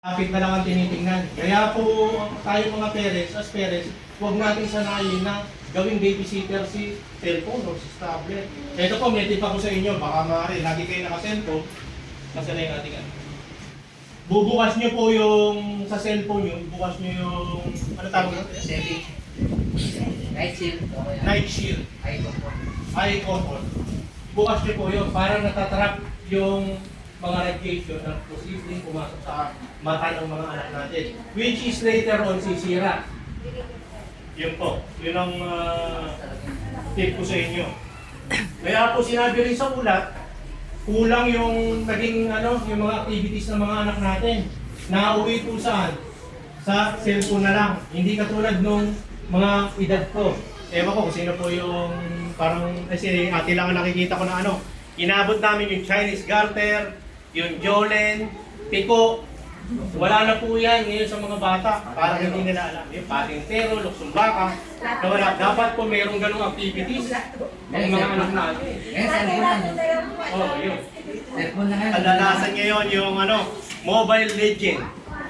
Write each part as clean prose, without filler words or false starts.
Kapit na lang ang tinitingnan. Kaya po tayo mga parents, as parents, huwag natin sanayin na gawing babysitter si cellphone o si tablet. Ito po, may tip ako sa inyo, baka maaari, lagi kayo naka-cellphone, nasa na yung ating ano. Bubukas nyo po yung sa cellphone nyo, bukas nyo yung, ano tawag natin? Setting. Night shield. Okay. Night shield. Eye control. Bukas nyo po yun, para natatrap yung mga radiation na posibleng pumasok sa mata ng mga anak natin. Which is later on sisira. Yun po. Yun ang tip ko sa inyo. Kaya po sinabi rin sa ulat, kulang yung naging yung mga activities ng mga anak natin. Nauwi po saan? Sa cellphone na lang. Hindi katulad nung mga edad ko. Ewan ko kung sino po yung parang, kasi ate lang ang nakikita ko na inabot namin yung Chinese garter, yung Jolen, Pico. Wala na po yan ngayon sa mga bata. Parang hindi nila alam. Yung patintero, luksumbaka. Na wala. Dapat po mayroong ganong activities ng mga anak natin. Oh, yun. Cellphone na ngayon. Kadalasan ngayon yung Mobile Legend.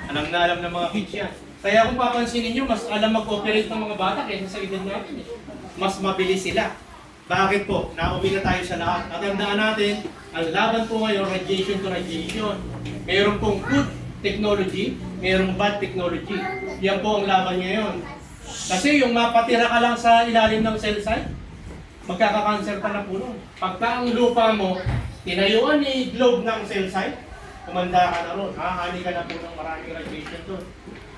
Alam na alam ng mga kids yan. Kaya kung papansinin nyo, mas alam mag-operate ng mga bata kaysa sa edad natin. Mas mabilis sila. Bakit po? Nauwi na tayo sa lahat. At tandaan natin, ang laban po ngayon, radiation to radiation. Meron pong good technology, merong bad technology. Yan po ang laban ngayon. Kasi yung mapatira ka lang sa ilalim ng cell site, magkakakancer ka na po nun. Pagka ang lupa mo, tinayuan ni globe ng cell site, kumanda ka na ron. Hahani ka na po ng maraming radiation doon.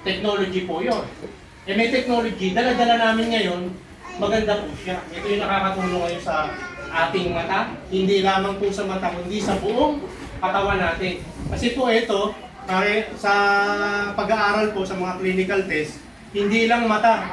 Technology po yun. Eh may technology, dala-dala namin ngayon, maganda po siya. Ito yung nakakatulong ngayon sa ating mata. Hindi lamang po sa mata, kundi sa buong katawan natin. Kasi po ito, sa pag-aaral po sa mga clinical test, hindi lang mata.